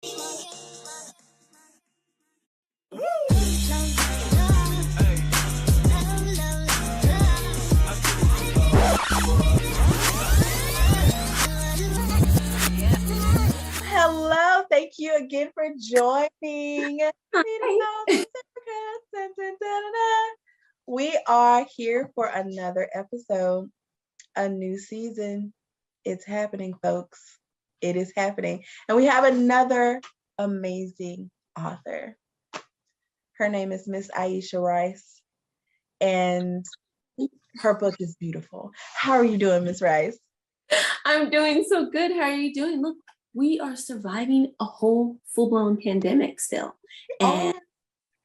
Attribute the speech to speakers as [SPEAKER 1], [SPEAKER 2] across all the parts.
[SPEAKER 1] Hello, thank you again for joining. We are here for another episode, a new season. It's happening, folks. It is happening. And we have another amazing author. Her name is Miss Aisha Rice, and her book is beautiful. How are you doing, Miss Rice?
[SPEAKER 2] I'm doing so good. How are you doing? Look, we are surviving a whole full-blown pandemic still. And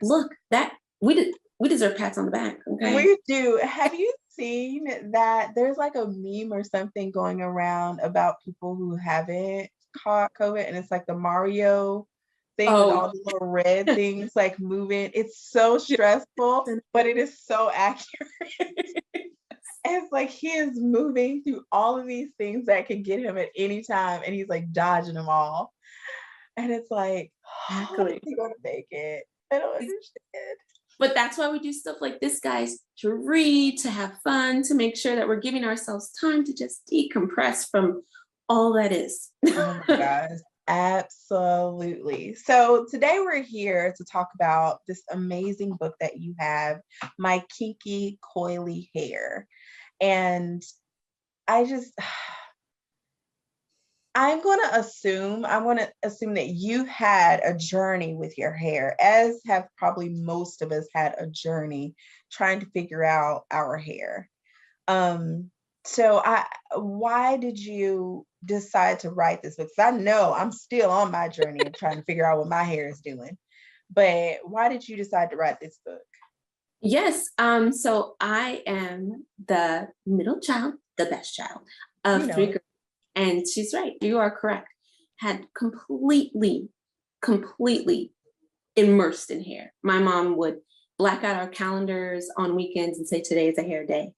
[SPEAKER 2] look, that we deserve pats on the back, okay?
[SPEAKER 1] We do. Have you seen that there's like a meme or something going around about people who haven't caught COVID, and it's like the Mario thing with all the little red things like moving. It's so stressful, but it is so accurate. It's like he is moving through all of these things that could get him at any time, and he's like dodging them all. And it's like, how is he gonna make it? I don't understand.
[SPEAKER 2] But that's why we do stuff like this, guys, to read, to have fun, to make sure that we're giving ourselves time to just decompress from all that is.
[SPEAKER 1] Oh my gosh. Absolutely. So today we're here to talk about this amazing book that you have, My Kinky Coily Hair. And I'm going to assume that you've had a journey with your hair, as have probably most of us had a journey trying to figure out our hair. Why did you decide to write this book? Because I know I'm still on my journey of trying to figure out what my hair is doing. But why did you decide to write this book?
[SPEAKER 2] Yes. So I am the middle child, the best child of three girls. And she's right. You are correct. Had completely immersed in hair. My mom would black out our calendars on weekends and say, today is a hair day.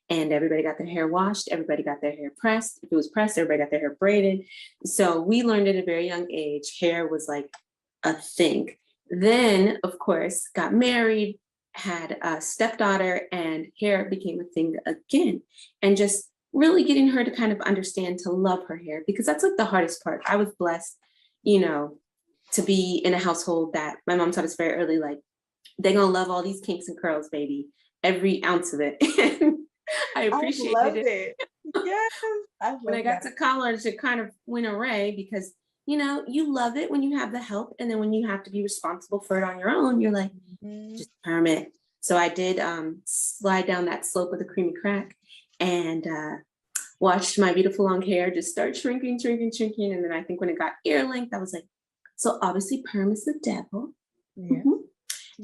[SPEAKER 2] And everybody got their hair washed. Everybody got their hair pressed. If it was pressed, everybody got their hair braided. So we learned at a very young age, hair was like a thing. Then, of course, got married, had a stepdaughter, and hair became a thing again. And just really getting her to kind of understand to love her hair, because that's like the hardest part. I was blessed, to be in a household that my mom taught us very early, like, they're going to love all these kinks and curls, baby, every ounce of it. I appreciated it.
[SPEAKER 1] Yes.
[SPEAKER 2] When I got to college, it kind of went away because, you love it when you have the help. And then when you have to be responsible for it on your own, you're like, just permit. So I did slide down that slope with a creamy crack and watched my beautiful long hair just start shrinking. And then I think when it got ear length, I was like, so obviously perm is the devil.
[SPEAKER 1] Yeah.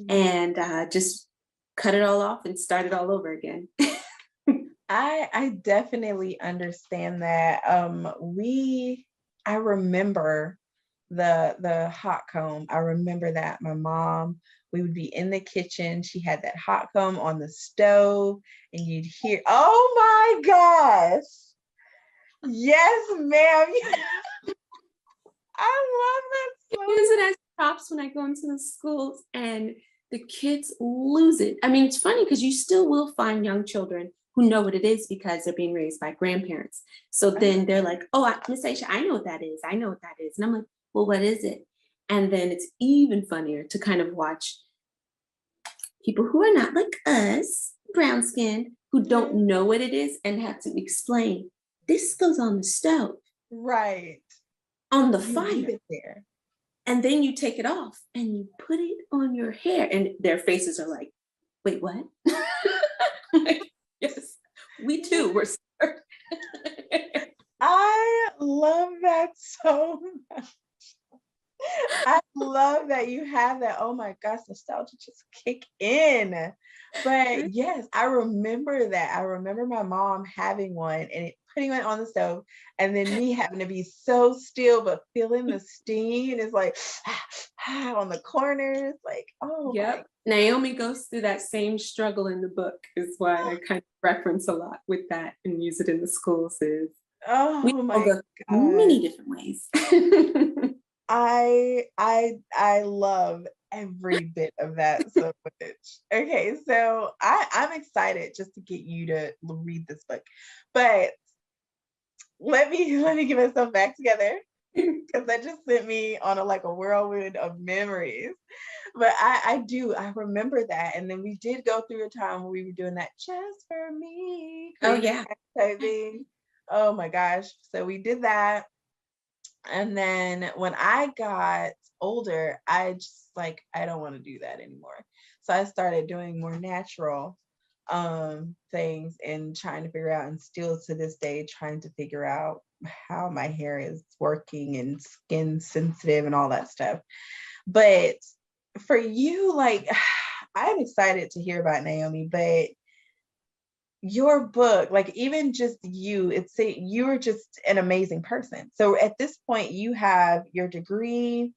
[SPEAKER 2] And just cut it all off and start it all over again.
[SPEAKER 1] I definitely understand that. I remember the hot comb. I remember that my mom, we would be in the kitchen. She had that hot comb on the stove, and you'd hear, oh my gosh. Yes, ma'am. I love that so
[SPEAKER 2] Use it as props when I go into the schools and the kids lose it. I mean, it's funny because you still will find young children who know what it is because they're being raised by grandparents. So then they're like, oh, Miss Aisha, I know what that is. I know what that is. And I'm like, well, what is it? And then it's even funnier to kind of watch people who are not like us, brown skin, who don't know what it is and have to explain, this goes on the stove.
[SPEAKER 1] Right.
[SPEAKER 2] On the fire. And then you take it off and you put it on your hair. And their faces are like, wait, what? Like, yes, we too were scared.
[SPEAKER 1] I love that so much. I love that you have that. Oh my gosh, nostalgia just kick in. But yes, I remember that. I remember my mom having one and putting it on the stove, and then me having to be so still but feeling the steam. And it's like on the corners, like, oh
[SPEAKER 2] yeah. Naomi goes through that same struggle in the book, is why I kind of reference a lot with that and use it in the schools. Is
[SPEAKER 1] oh my
[SPEAKER 2] God, many different ways.
[SPEAKER 1] I love every bit of that so much. Okay, so I'm excited just to get you to read this book. But let me get myself back together because that just sent me on a whirlwind of memories. But I remember that. And then we did go through a time where we were doing that just for me,
[SPEAKER 2] Oh
[SPEAKER 1] crazy
[SPEAKER 2] yeah.
[SPEAKER 1] type thing. Oh my gosh. So we did that. And then when I got older, I just I don't want to do that anymore. So I started doing more natural things and trying to figure out, and still to this day trying to figure out how my hair is working and skin sensitive and all that stuff. But for you, I'm excited to hear about Naomi, but your book, even just you, you're just an amazing person. So at this point, you have your degree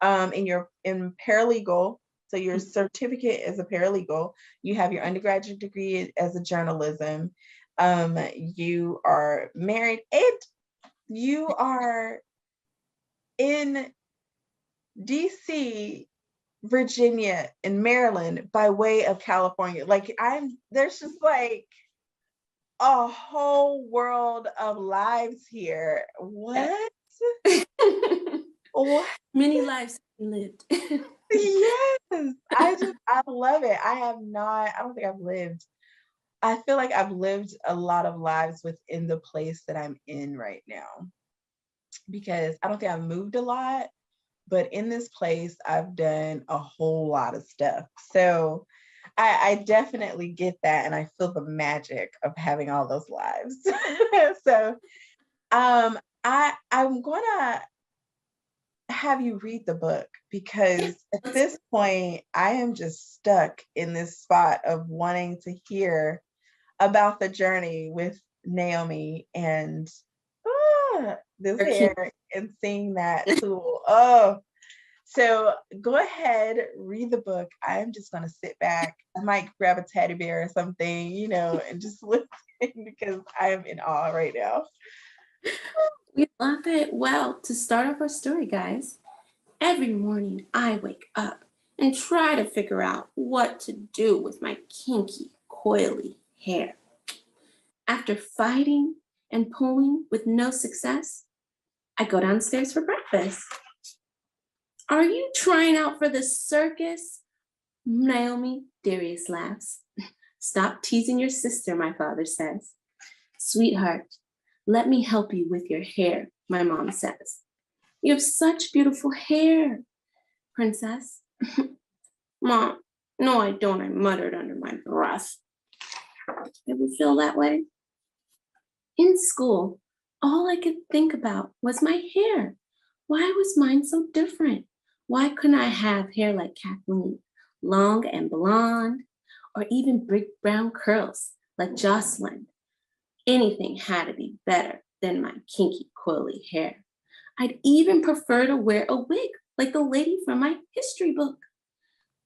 [SPEAKER 1] in paralegal. So your certificate as a paralegal, you have your undergraduate degree as a journalism. You are married, and you are in DC, Virginia, and Maryland by way of California. There's just a whole world of lives here. What? What?
[SPEAKER 2] Many lives lived.
[SPEAKER 1] Yes. I love it. I don't think I've lived. I feel like I've lived a lot of lives within the place that I'm in right now, because I don't think I've moved a lot, but in this place I've done a whole lot of stuff. So I definitely get that, and I feel the magic of having all those lives. So I'm gonna have you read the book, because at this point I am just stuck in this spot of wanting to hear about the journey with Naomi and this hair and seeing that tool. Oh, so go ahead, read the book. I'm just gonna sit back. I might grab a teddy bear or something, and just listen, because I am in awe right now.
[SPEAKER 2] We love it. Well, to start off our story, guys, every morning I wake up and try to figure out what to do with my kinky, coily hair. After fighting and pulling with no success, I go downstairs for breakfast. Are you trying out for the circus? Naomi, Darius laughs. Stop teasing your sister, my father says. Sweetheart, let me help you with your hair, my mom says. You have such beautiful hair, princess. Mom, no, I don't, I muttered under my breath. Ever feel that way? In school, all I could think about was my hair. Why was mine so different? Why couldn't I have hair like Kathleen, long and blonde, or even big brown curls like Jocelyn? Anything had to be better than my kinky, coily hair. I'd even prefer to wear a wig like the lady from my history book.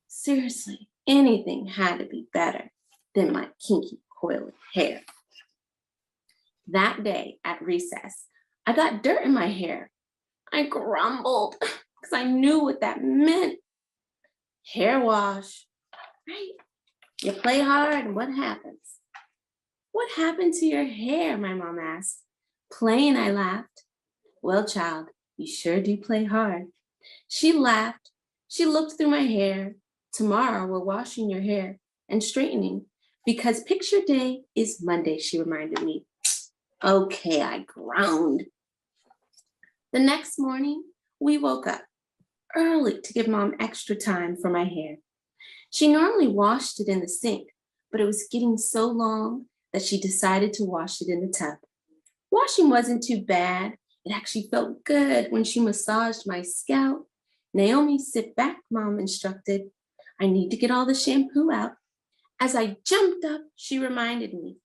[SPEAKER 2] Seriously, anything had to be better than my kinky, coily hair. That day at recess, I got dirt in my hair. I grumbled because I knew what that meant. Hair wash, right? You play hard, and what happens? What happened to your hair? My mom asked. Playing, I laughed. Well, child, you sure do play hard. She laughed. She looked through my hair. Tomorrow we're washing your hair and straightening, because picture day is Monday, she reminded me. Okay, I groaned. The next morning, we woke up early to give Mom extra time for my hair. She normally washed it in the sink, but it was getting so long that she decided to wash it in the tub. Washing wasn't too bad. It actually felt good when she massaged my scalp. Naomi, sit back, Mom instructed. I need to get all the shampoo out. As I jumped up, she reminded me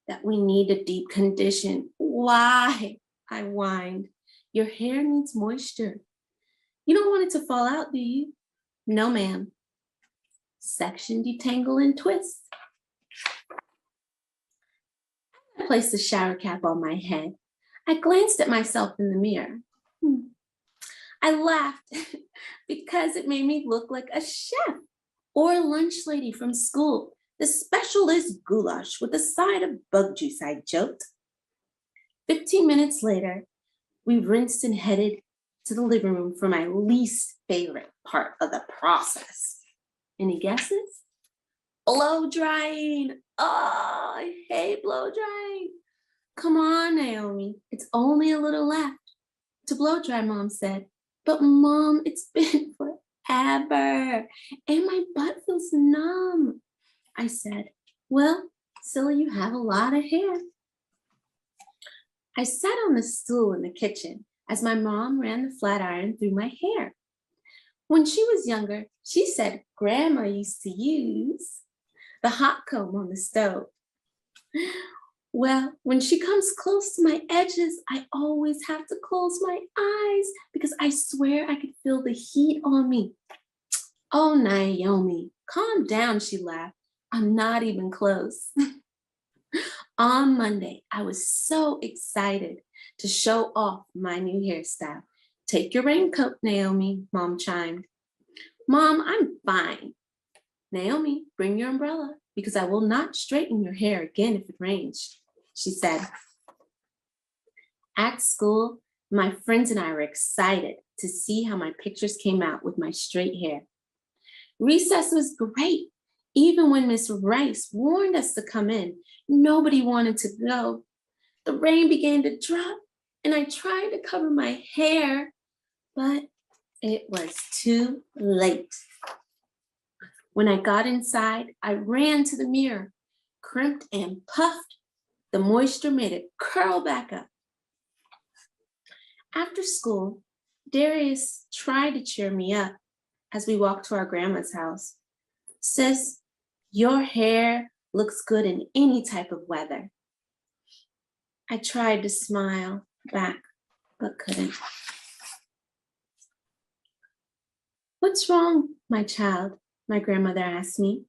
[SPEAKER 2] that we need a deep condition. Why? I whined. Your hair needs moisture. You don't want it to fall out, do you? No, ma'am. Section, detangle, and twist. I placed the shower cap on my head. I glanced at myself in the mirror. I laughed because it made me look like a chef or a lunch lady from school. The special is goulash with a side of bug juice, I joked. 15 minutes later, we rinsed and headed to the living room for my least favorite part of the process. Any guesses? Blow drying. Oh, I hate blow drying. Come on, Naomi. It's only a little left to blow dry, Mom said. But Mom, it's been forever and my butt feels numb. I said, well, silly, you have a lot of hair. I sat on the stool in the kitchen as my mom ran the flat iron through my hair. When she was younger, she said Grandma used to use the hot comb on the stove. Well, when she comes close to my edges, I always have to close my eyes because I swear I could feel the heat on me. Oh, Naomi, calm down, she laughed. I'm not even close. On Monday, I was so excited to show off my new hairstyle. Take your raincoat, Naomi, Mom chimed. Mom, I'm fine. Naomi, bring your umbrella because I will not straighten your hair again if it rains, she said. At school, my friends and I were excited to see how my pictures came out with my straight hair. Recess was great. Even when Miss Rice warned us to come in, nobody wanted to go. The rain began to drop and I tried to cover my hair, but it was too late. When I got inside, I ran to the mirror, crimped and puffed. The moisture made it curl back up. After school, Darius tried to cheer me up as we walked to our grandma's house. Sis, your hair looks good in any type of weather. I tried to smile back, but couldn't. What's wrong, my child? My grandmother asked me.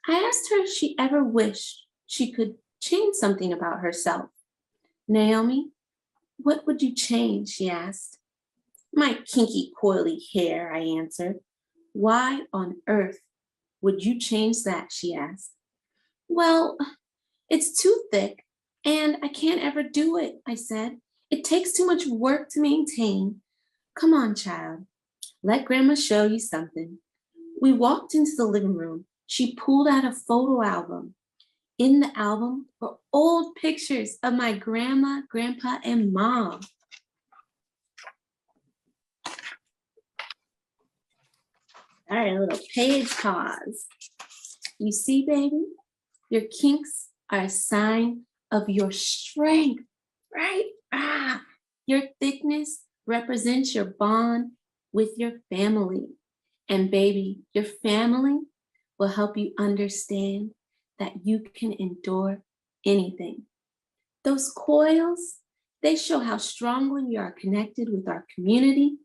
[SPEAKER 2] I asked her if she ever wished she could change something about herself. Naomi, what would you change? She asked. My kinky, coily hair, I answered. Why on earth would you change that? She asked. Well, it's too thick and I can't ever do it, I said. It takes too much work to maintain. Come on, child. Let Grandma show you something. We walked into the living room. She pulled out a photo album. In the album were old pictures of my grandma, grandpa, and mom. All right, a little page pause. You see, baby, your kinks are a sign of your strength, right? Your thickness represents your bond with your family. And baby, your family will help you understand that you can endure anything. Those coils, they show how strongly we are connected with our community,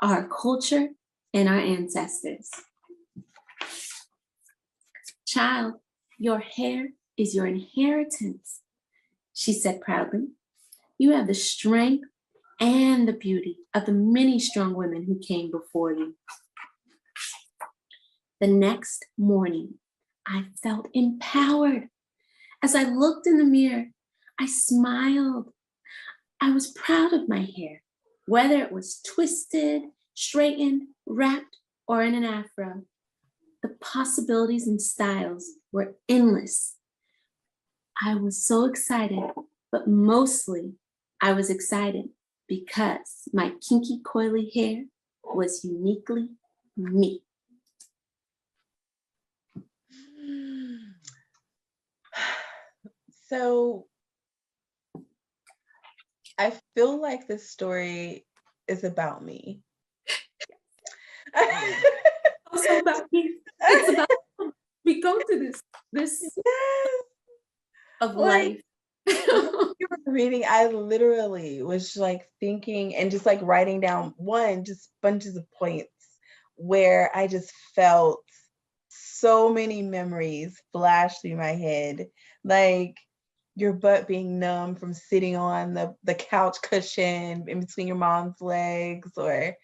[SPEAKER 2] our culture, and our ancestors. Child, your hair is your inheritance, she said proudly. You have the strength and the beauty of the many strong women who came before you. The next morning, I felt empowered. As I looked in the mirror, I smiled. I was proud of my hair, whether it was twisted, straightened, wrapped, or in an afro. The possibilities and styles were endless. I was so excited, but mostly I was excited because my kinky, coily hair was uniquely me.
[SPEAKER 1] So I feel like this story is about me.
[SPEAKER 2] Also about me. It's about we go through this
[SPEAKER 1] Yes.
[SPEAKER 2] of life.
[SPEAKER 1] You were reading, I literally was like thinking and just like writing down just bunches of points where I just felt so many memories flash through my head. Like your butt being numb from sitting on the couch cushion in between your mom's legs, or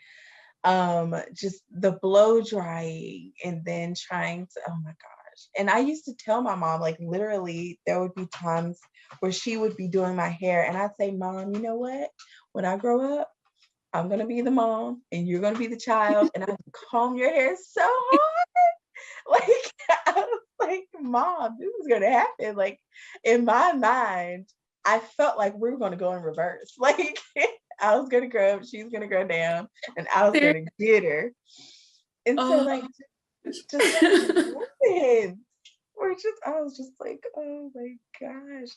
[SPEAKER 1] just the blow drying, and then trying to, oh my gosh. And I used to tell my mom, like, literally there would be times where she would be doing my hair and I'd say, Mom, you know what, when I grow up, I'm gonna be the mom and you're gonna be the child, and I comb your hair so hard. Like, I was like, Mom, this is gonna happen. Like, in my mind, I felt like we were gonna go in reverse. Like, I was gonna grow up, she's gonna go down, and I was gonna get her. And so,
[SPEAKER 2] Oh.
[SPEAKER 1] like, just happened. Or just, I was just like, oh my gosh.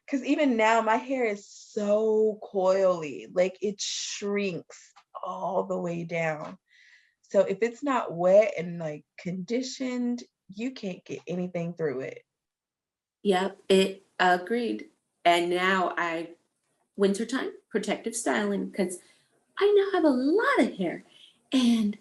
[SPEAKER 1] Because even now, my hair is so coily, like it shrinks all the way down. So if it's not wet and like conditioned, you can't get anything through it.
[SPEAKER 2] Yep, it agreed. And now wintertime protective styling, because I now have a lot of hair, and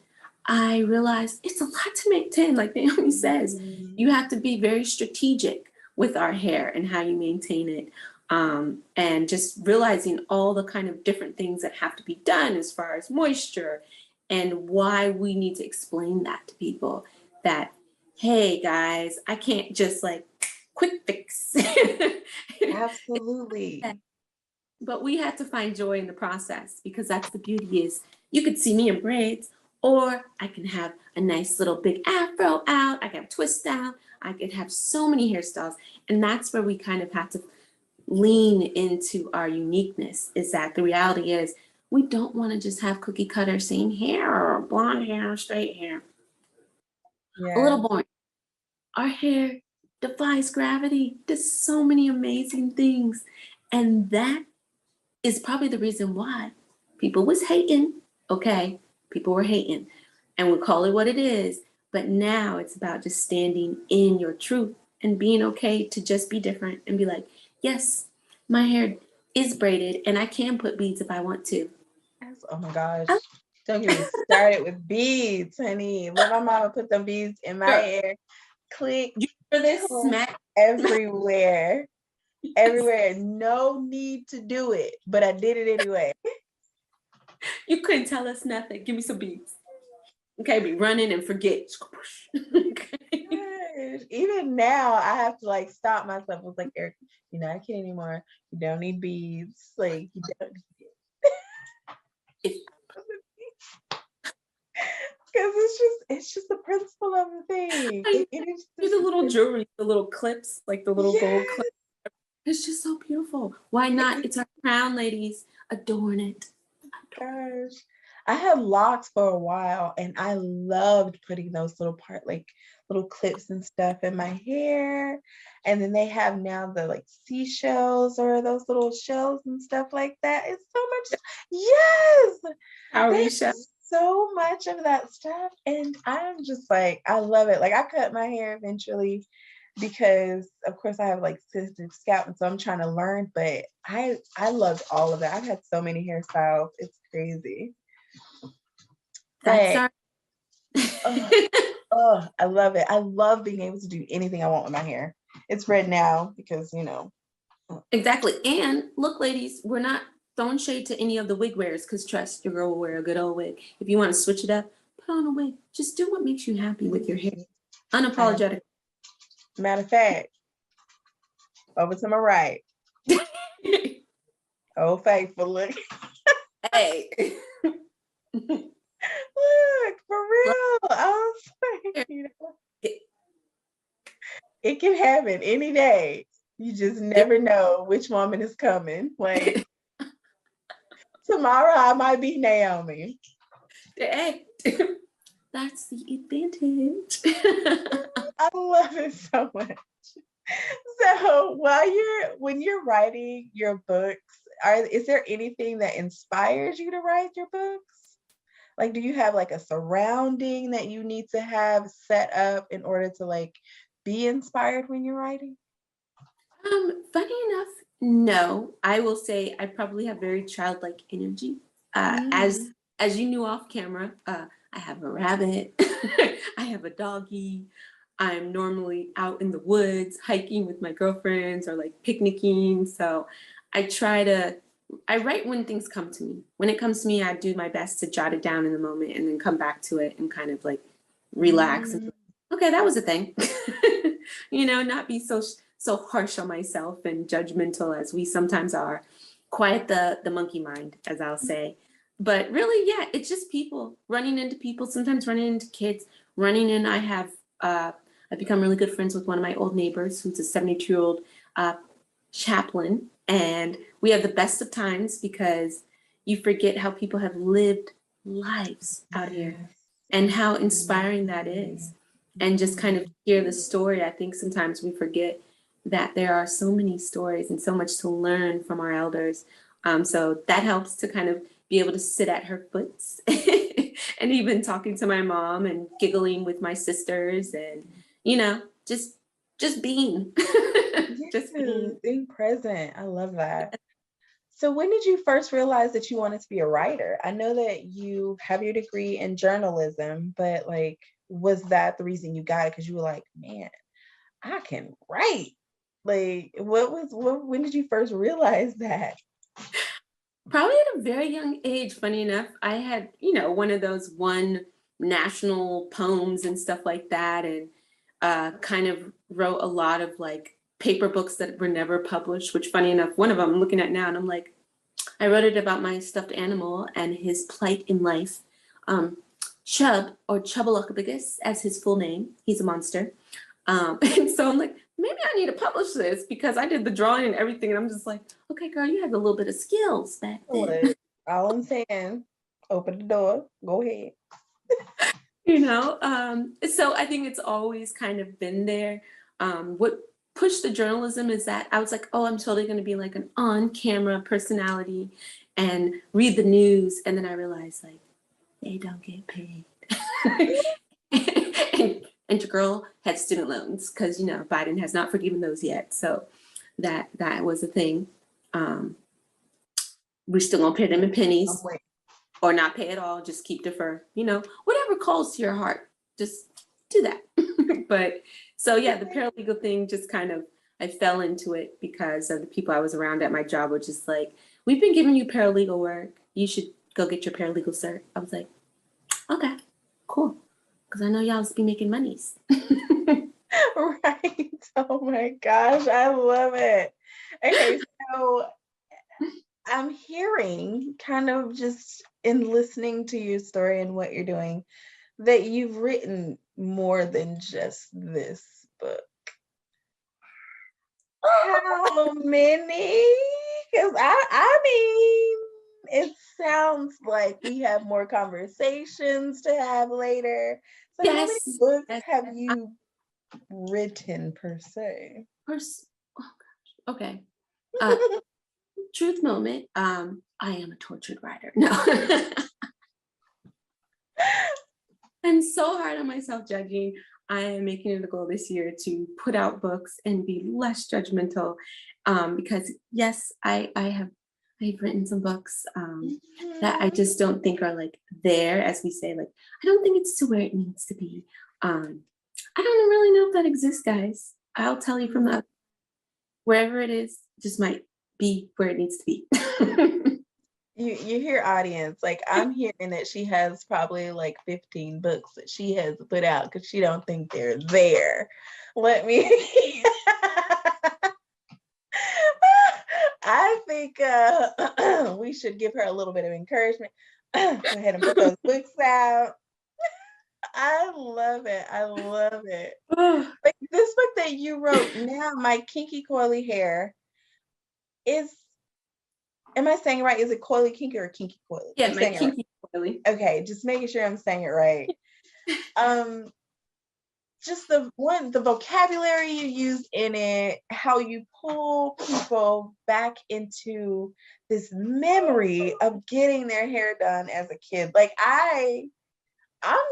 [SPEAKER 2] I realize it's a lot to maintain. Like Naomi says,
[SPEAKER 1] Mhm.
[SPEAKER 2] you have to be very strategic with our hair and how you maintain it. And just realizing all the kind of different things that have to be done as far as moisture, and why we need to explain that to people that, hey guys, I can't just like quick fix.
[SPEAKER 1] Absolutely.
[SPEAKER 2] But we had to find joy in the process, because that's the beauty is you could see me in braids, or I can have a nice little big afro out. I can have twist out. I could have so many hairstyles. And that's where we kind of have to lean into our uniqueness, is that the reality is we don't want to just have cookie cutter same hair, or blonde hair, straight hair. A
[SPEAKER 1] Yeah.
[SPEAKER 2] little boring. Our hair defies gravity, does so many amazing things. And that is probably the reason why people was hating. Okay, people were hating, and we call it what it is. But now it's about just standing in your truth and being okay to just be different and be like, yes, my hair is braided and I can put beads if I want to.
[SPEAKER 1] Oh my gosh.
[SPEAKER 2] I-
[SPEAKER 1] Don't get me started with beads, honey. Let my mama put them beads in my
[SPEAKER 2] Girl,
[SPEAKER 1] hair. Click,
[SPEAKER 2] you hear this
[SPEAKER 1] comb
[SPEAKER 2] smack?
[SPEAKER 1] everywhere.
[SPEAKER 2] Yes.
[SPEAKER 1] Everywhere. No need to do it, but I did it anyway.
[SPEAKER 2] You couldn't tell us nothing. Give me some beads. Okay, be running and forget. Okay.
[SPEAKER 1] Gosh. Even now, I have to like stop myself. I was like, Eric, you're not a kid anymore. You don't need beads. Like, you don't.
[SPEAKER 2] If
[SPEAKER 1] Because it's just the principle of the thing.
[SPEAKER 2] I
[SPEAKER 1] It is
[SPEAKER 2] do
[SPEAKER 1] just
[SPEAKER 2] the little jewelry, the little clips, like the little gold
[SPEAKER 1] yes.
[SPEAKER 2] clips. It's just so beautiful. Why not? It's our crown, ladies. Adorn it.
[SPEAKER 1] Gosh. I had locks for a while and I loved putting those like little clips and stuff in my hair. And then they have now the like seashells or those little shells and stuff like that. It's so much. Yes. They
[SPEAKER 2] Cowrie
[SPEAKER 1] have
[SPEAKER 2] shell.
[SPEAKER 1] so much of that stuff. And I'm just like, I love it. Like I cut my hair eventually because of course I have like sensitive scalp, and so I'm trying to learn, but I loved all of it. I've had so many hairstyles. It's crazy.
[SPEAKER 2] That's
[SPEAKER 1] But
[SPEAKER 2] our.
[SPEAKER 1] oh, oh, I love it. I love being able to do anything I want with my hair. It's red now because,
[SPEAKER 2] Exactly. And look, ladies, we're not throwing shade to any of the wig wearers, because trust, your girl will wear a good old wig. If you want to switch it up, put on a wig. Just do what makes you happy with your hair. Unapologetic.
[SPEAKER 1] matter of fact, over to my right. Oh, faithful, look.
[SPEAKER 2] Hey.
[SPEAKER 1] Look, for real. I was like, it can happen any day. You just never know which woman is coming. Like tomorrow I might be Naomi.
[SPEAKER 2] Hey. That's the advantage.
[SPEAKER 1] I love it so much. So when you're writing your books, is there anything that inspires you to write your books? Like, do you have like a surrounding that you need to have set up in order to like be inspired when you're writing?
[SPEAKER 2] Funny enough, no. I will say I probably have very childlike energy.
[SPEAKER 1] Mm.
[SPEAKER 2] As you knew off camera, I have a rabbit, I have a doggy. I'm normally out in the woods hiking with my girlfriends or like picnicking. So I write when things come to me. When it comes to me, I do my best to jot it down in the moment and then come back to it and kind of like relax and okay, that was a thing. Not be so harsh on myself and judgmental as we sometimes are. Quiet the monkey mind, as I'll say. But really, yeah, it's just people running into people, sometimes running into kids, running in. I've become really good friends with one of my old neighbors who's a 72-year-old chaplain. And we have the best of times because you forget how people have lived lives out here and how inspiring that is. And just kind of hear the story. I think sometimes we forget that there are so many stories and so much to learn from our elders. So that helps to kind of be able to sit at her foot and even talking to my mom and giggling with my sisters and, just being. Just
[SPEAKER 1] being present. I love that. So when did you first realize that you wanted to be a writer? I know that you have your degree in journalism, but like, was that the reason you got it? Because you were like, man, I can write. Like, when did you first realize that?
[SPEAKER 2] Probably at a very young age, funny enough. I had, one of those one national poems and stuff like that, and kind of wrote a lot of like paper books that were never published, which funny enough, one of them I'm looking at now and I'm like, I wrote it about my stuffed animal and his plight in life. Chub, or Chubbalockabigus, as his full name. He's a monster. And so I'm like, maybe I need to publish this because I did the drawing and everything. And I'm just like, okay, girl, you had a little bit of skills back then.
[SPEAKER 1] All I'm saying, open the door, go ahead.
[SPEAKER 2] So I think it's always kind of been there. What pushed the journalism is that I was like, oh, I'm totally going to be like an on-camera personality and read the news. And then I realized like, they don't get paid. and your girl had student loans because, Biden has not forgiven those yet. So that was a thing. We're still going to pay them in pennies or not pay at all. Just keep defer, whatever calls to your heart, just do that. But so, yeah, the paralegal thing just kind of, I fell into it because of the people I was around at my job, which is like, we've been giving you paralegal work. You should go get your paralegal cert. I was like, okay, cool. Because I know y'all be making monies.
[SPEAKER 1] Right. Oh my gosh, I love it. Okay, so I'm hearing kind of just in listening to your story and what you're doing that you've written more than just this book. How many? Because I mean, it sounds like we have more conversations to have later. So
[SPEAKER 2] yes.
[SPEAKER 1] How many books have you written per se?
[SPEAKER 2] Oh gosh. Okay. Truth moment. I am a tortured writer. No. I'm so hard on myself judging. I am making it a goal this year to put out books and be less judgmental. Because yes, I've written some books that I just don't think are like there, as we say, like, I don't think it's to where it needs to be. I don't really know if that exists, guys. I'll tell you from the wherever it is, just might be where it needs to be.
[SPEAKER 1] You hear audience, like I'm hearing that she has probably like 15 books that she has put out because she don't think they're there. Let me I think we should give her a little bit of encouragement. Go ahead and put those books out. I love it. I love it. Like this book that you wrote now, My Kinky Coily Hair, is, am I saying it right? Is it coily kinky or kinky coily?
[SPEAKER 2] Yeah, My Kinky Coily.
[SPEAKER 1] Okay, just making sure I'm saying it right. Just the vocabulary you use in it, how you pull people back into this memory of getting their hair done as a kid. Like I'm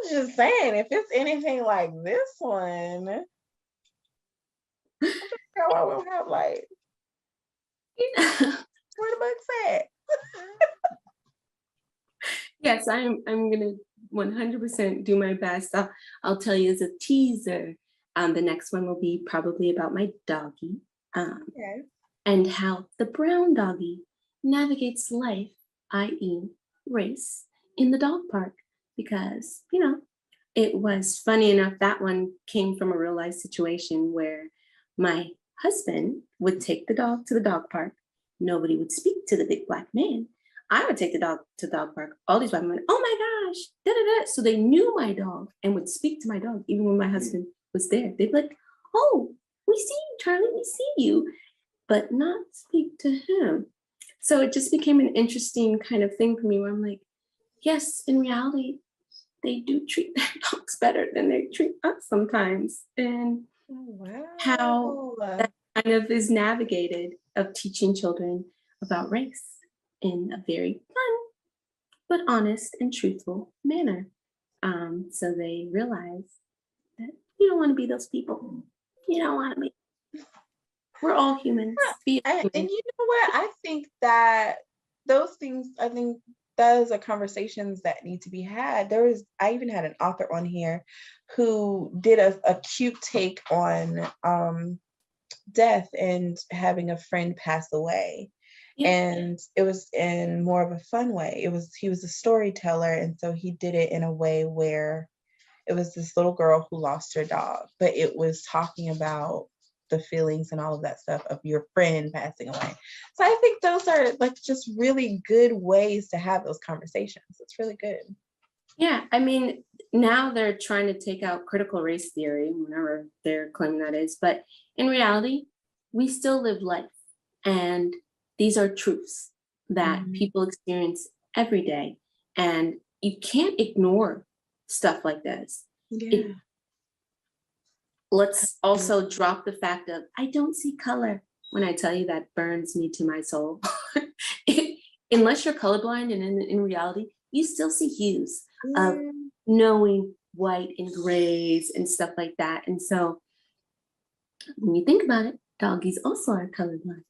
[SPEAKER 1] just saying, if it's anything like this one, I'm just I will have like, where the book's at?
[SPEAKER 2] Yes, I'm gonna 100% do my best. I'll tell you as a teaser. The next one will be probably about my doggy,
[SPEAKER 1] Okay.
[SPEAKER 2] and how the brown doggy navigates life, i.e., race, in the dog park. Because, it was funny enough, that one came from a real life situation where my husband would take the dog to the dog park. Nobody would speak to the big black man. I would take the dog to the dog park. All these black men, oh my gosh, da da da. So they knew my dog and would speak to my dog, even when my husband was there. They'd be like, oh, we see you, Charlie, we see you, but not speak to him. So it just became an interesting kind of thing for me where I'm like, yes, in reality, they do treat their dogs better than they treat us sometimes. And how
[SPEAKER 1] Wow.
[SPEAKER 2] that kind of is navigated of teaching children about race in a very fun, but honest and truthful manner. So they realize that you don't want to be those people. You don't want to be. We're all humans. Be a
[SPEAKER 1] And
[SPEAKER 2] human.
[SPEAKER 1] you know what? I think that those things, I think those are conversations that need to be had. I even had an author on here who did a cute take on death and having a friend pass away.
[SPEAKER 2] Yeah.
[SPEAKER 1] And it was in more of a fun way. He was a storyteller, and so he did it in a way where it was this little girl who lost her dog, but it was talking about the feelings and all of that stuff of your friend passing away. So I think those are like just really good ways to have those conversations. It's really good.
[SPEAKER 2] Yeah, I mean, now they're trying to take out critical race theory, whatever they're claiming that is. But in reality, we still live life. And these are truths that people experience every day. And you can't ignore stuff like this.
[SPEAKER 1] Yeah.
[SPEAKER 2] Let's also drop the fact of, I don't see color. When I tell you, that burns me to my soul. Unless you're colorblind, and in reality, you still see hues of knowing white and grays and stuff like that. And so when you think about it, doggies also are colorblind.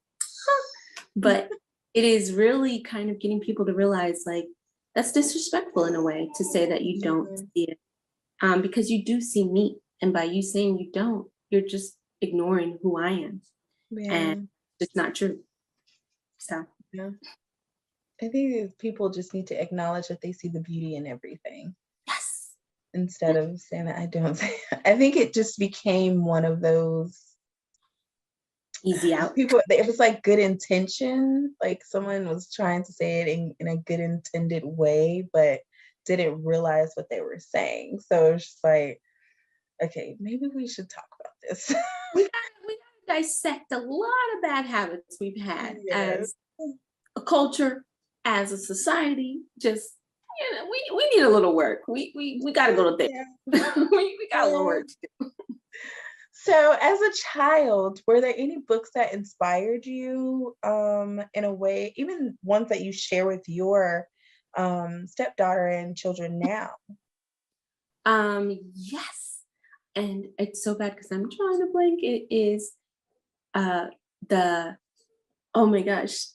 [SPEAKER 2] But it is really kind of getting people to realize, like, that's disrespectful in a way to say that you don't see it, because you do see me. And by you saying you don't, you're just ignoring who I am. And it's not true. So
[SPEAKER 1] yeah. I think people just need to acknowledge that they see the beauty in everything.
[SPEAKER 2] Yes.
[SPEAKER 1] Instead of saying that I don't. I think it just became one of those
[SPEAKER 2] easy out
[SPEAKER 1] people. It was like good intention, like someone was trying to say it in a good intended way, but didn't realize what they were saying. So it's just like, okay, maybe we should talk about this.
[SPEAKER 2] we gotta dissect a lot of bad habits we've had as a culture, as a society. Just, we need a little work. We gotta go to therapy. we got a little work to do.
[SPEAKER 1] So as a child, were there any books that inspired you in a way, even ones that you share with your stepdaughter and children now?
[SPEAKER 2] Yes. And it's so bad because I'm drawing a blank. It is oh my gosh,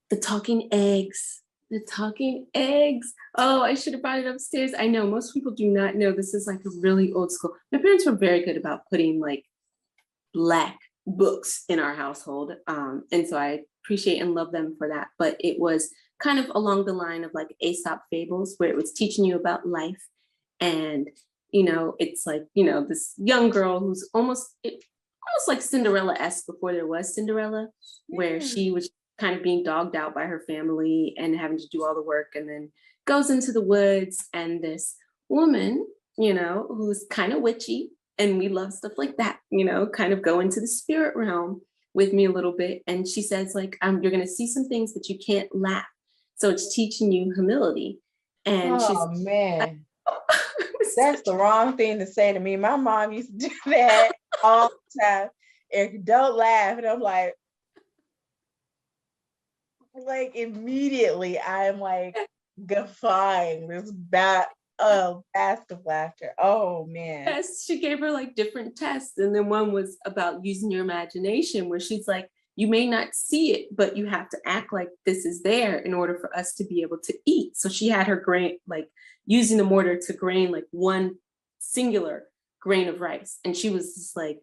[SPEAKER 2] The Talking Eggs. The Talking Eggs. Oh, I should have brought it upstairs. I know most people do not know this is like a really old school. My parents were very good about putting like Black books in our household. And so I appreciate and love them for that. But it was kind of along the line of like Aesop fables, where it was teaching you about life. And, it's like, this young girl who's almost like Cinderella-esque before there was Cinderella, where she was kind of being dogged out by her family and having to do all the work, and then goes into the woods, and this woman, who's kind of witchy, and we love stuff like that, kind of go into the spirit realm with me a little bit. And she says, like, you're going to see some things that you can't laugh. So it's teaching you humility. And
[SPEAKER 1] man. That's the wrong thing to say to me. My mom used to do that all the time. If don't laugh, and I'm like immediately I'm like guffawing this blast of laughter. Oh man.
[SPEAKER 2] Yes, she gave her like different tests. And then one was about using your imagination, where she's like, you may not see it, but you have to act like this is there in order for us to be able to eat. So she had her grain, like using the mortar to grain like one singular grain of rice. And she was just like,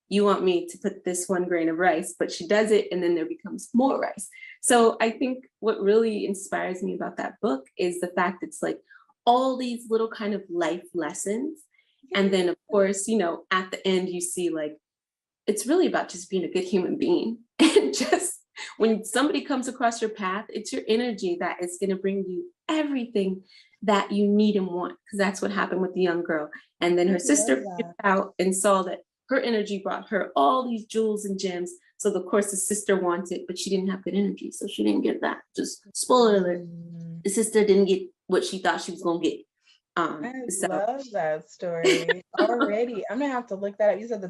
[SPEAKER 2] you want me to put this 1 grain of rice, but she does it and then there becomes more rice. So I think what really inspires me about that book is the fact it's like all these little kind of life lessons. And then of course, you know, at the end you see like, it's really about just being a good human being. And just when somebody comes across your path, it's your energy that is going to bring you everything that you need and want. Because that's what happened with the young girl. And then her sister figured out and saw that her energy brought her all these jewels and gems. So of course the sister wanted, but she didn't have good energy. So she didn't get that. Just spoiler alert. The sister didn't get what she thought she was going to get.
[SPEAKER 1] I love that story already. I'm gonna have to look that up. You said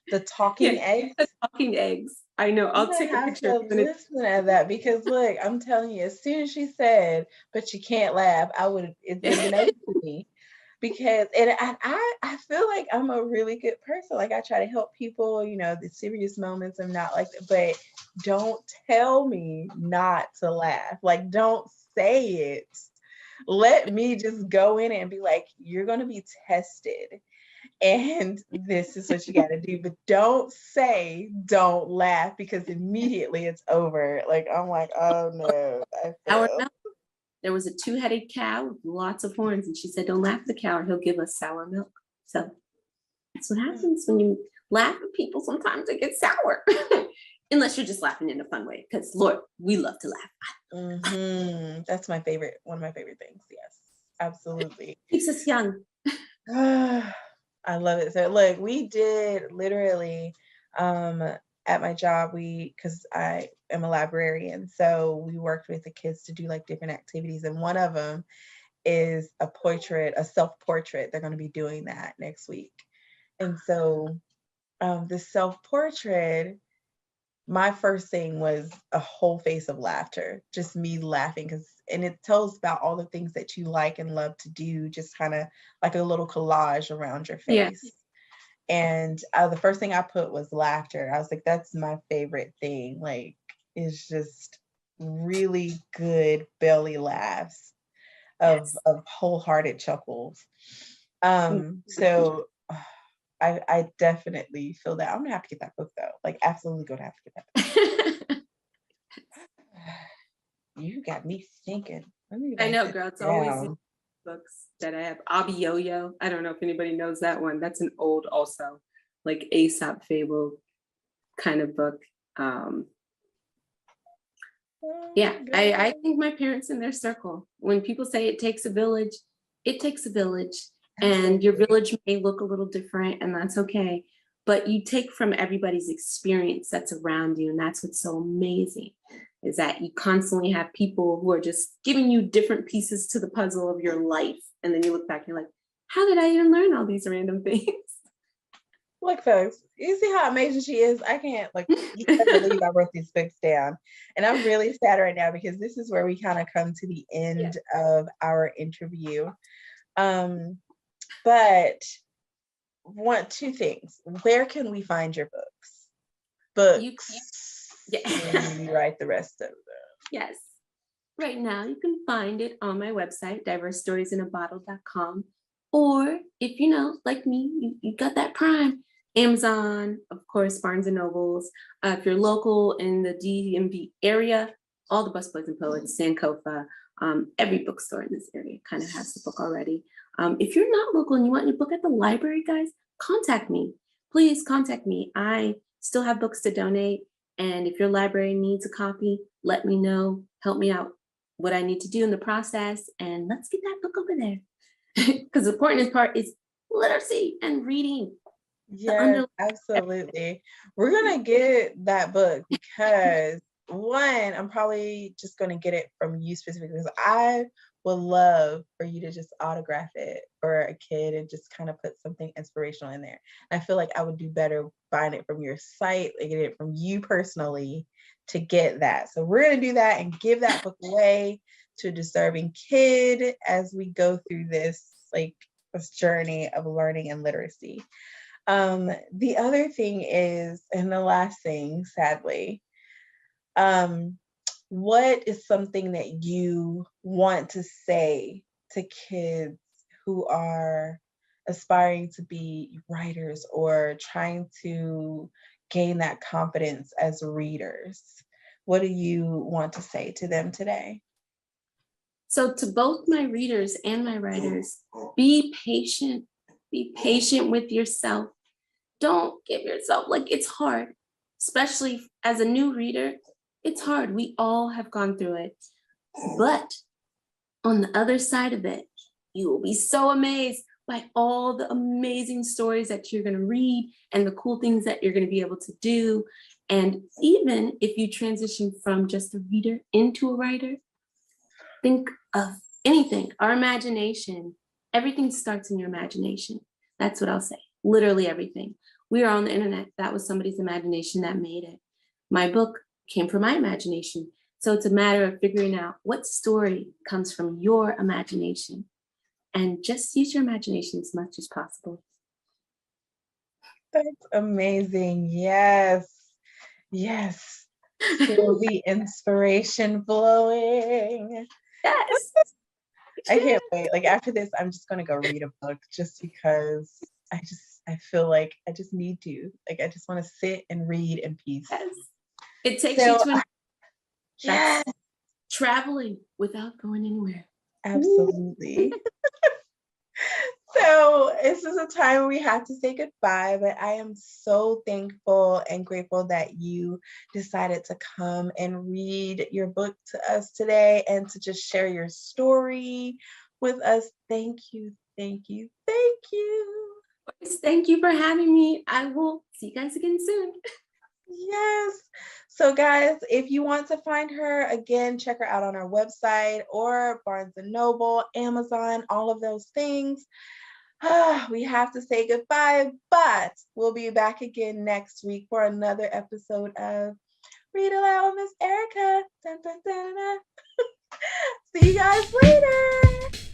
[SPEAKER 1] the talking eggs.
[SPEAKER 2] The talking eggs. I know. I'll take a picture.
[SPEAKER 1] Listen to that because look, I'm telling you, as soon as she said, "But you can't laugh," it would have been over to me because I feel like I'm a really good person. Like I try to help people. You know, the serious moments. I'm not like that, but don't tell me not to laugh. Like don't say it. Let me just go in and be like, you're going to be tested. And this is what you got to do. But don't say, don't laugh, because immediately it's over. Like, I'm like, oh no.
[SPEAKER 2] There was a 2-headed cow with lots of horns. And she said, don't laugh at the cow or he'll give us sour milk. So that's what happens when you laugh at people. Sometimes it gets sour. Unless you're just laughing in a fun way. Because Lord, we love to laugh.
[SPEAKER 1] That's my favorite. One of my favorite things. Yes, absolutely.
[SPEAKER 2] Keeps us young.
[SPEAKER 1] I love it. So look, we did literally at my job, because I am a librarian, so we worked with the kids to do like different activities, and one of them is a self-portrait. They're going to be doing that next week. And so the self-portrait, my first thing was a whole face of laughter, just me laughing, and it tells about all the things that you like and love to do, just kind of like a little collage around your face. Yeah. And the first thing I put was laughter. I was like, that's my favorite thing. Like, it's just really good belly laughs of wholehearted chuckles. So I definitely feel that. I'm gonna have to get that book though. Like, absolutely gonna have to get that book. You got me thinking.
[SPEAKER 2] I know, girl. It's always books that I have. Abi Yo-Yo. I don't know if anybody knows that one. That's an old, also like Aesop fable kind of book. Yeah, I think my parents in their circle. When people say it takes a village, it takes a village. And your village may look a little different, and that's okay. But you take from everybody's experience that's around you. And that's what's so amazing, is that you constantly have people who are just giving you different pieces to the puzzle of your life. And then you look back and you're like, how did I even learn all these random things?
[SPEAKER 1] Look, folks, you see how amazing she is? I can't, you can't believe I wrote these books down. And I'm really sad right now because this is where we kind of come to the end of our interview. But two things. Where can we find your books? You write the rest of them.
[SPEAKER 2] Yes. Right now, you can find it on my website, diversestoriesinabottle.com. Or if like me, you got that Prime, Amazon, of course, Barnes and Nobles. If you're local in the DMV area, all the Busboys and Poets, Sankofa, every bookstore in this area kind of has the book already. If you're not local and you want your book at the library, guys, contact me. Please contact me. I still have books to donate. And if your library needs a copy, let me know. Help me out what I need to do in the process. And let's get that book over there. Because the important part is literacy and reading.
[SPEAKER 1] Yeah, absolutely. We're going to get that book because one, I'm probably just going to get it from you specifically because I would love for you to just autograph it for a kid and just kind of put something inspirational in there. And I feel like I would do better buying it from your site, like getting it from you personally to get that. So we're going to do that and give that book away to a deserving kid as we go through this journey of learning and literacy. The other thing is, and the last thing, sadly, what is something that you want to say to kids who are aspiring to be writers or trying to gain that confidence as readers? What do you want to say to them today?
[SPEAKER 2] So to both my readers and my writers, be patient. Be patient with yourself. Don't give yourself, like, it's hard, especially as a new reader. It's hard. We all have gone through it. But on the other side of it, you will be so amazed by all the amazing stories that you're going to read and the cool things that you're going to be able to do. And even if you transition from just a reader into a writer, think of anything. Our imagination, everything starts in your imagination. That's what I'll say. Literally everything. We are on the internet. That was somebody's imagination that made it. My book came from my imagination. So it's a matter of figuring out what story comes from your imagination, and just use your imagination as much as possible.
[SPEAKER 1] That's amazing. Yes. Yes. Feel the inspiration flowing.
[SPEAKER 2] Yes.
[SPEAKER 1] I can't wait. Like after this, I'm just gonna go read a book just because I feel like I just need to. Like I just want to sit and read in peace.
[SPEAKER 2] Yes. It takes you to
[SPEAKER 1] yes.
[SPEAKER 2] Traveling without going anywhere.
[SPEAKER 1] Absolutely. So this is a time we have to say goodbye, but I am so thankful and grateful that you decided to come and read your book to us today and to just share your story with us. Thank you, thank you, thank you.
[SPEAKER 2] Thank you for having me. I will see you guys again soon.
[SPEAKER 1] Yes. So guys, if you want to find her, again, check her out on our website or Barnes & Noble, Amazon, all of those things. We have to say goodbye, but we'll be back again next week for another episode of Read Aloud with Miss Erica. Dun, dun, dun, dun. See you guys later.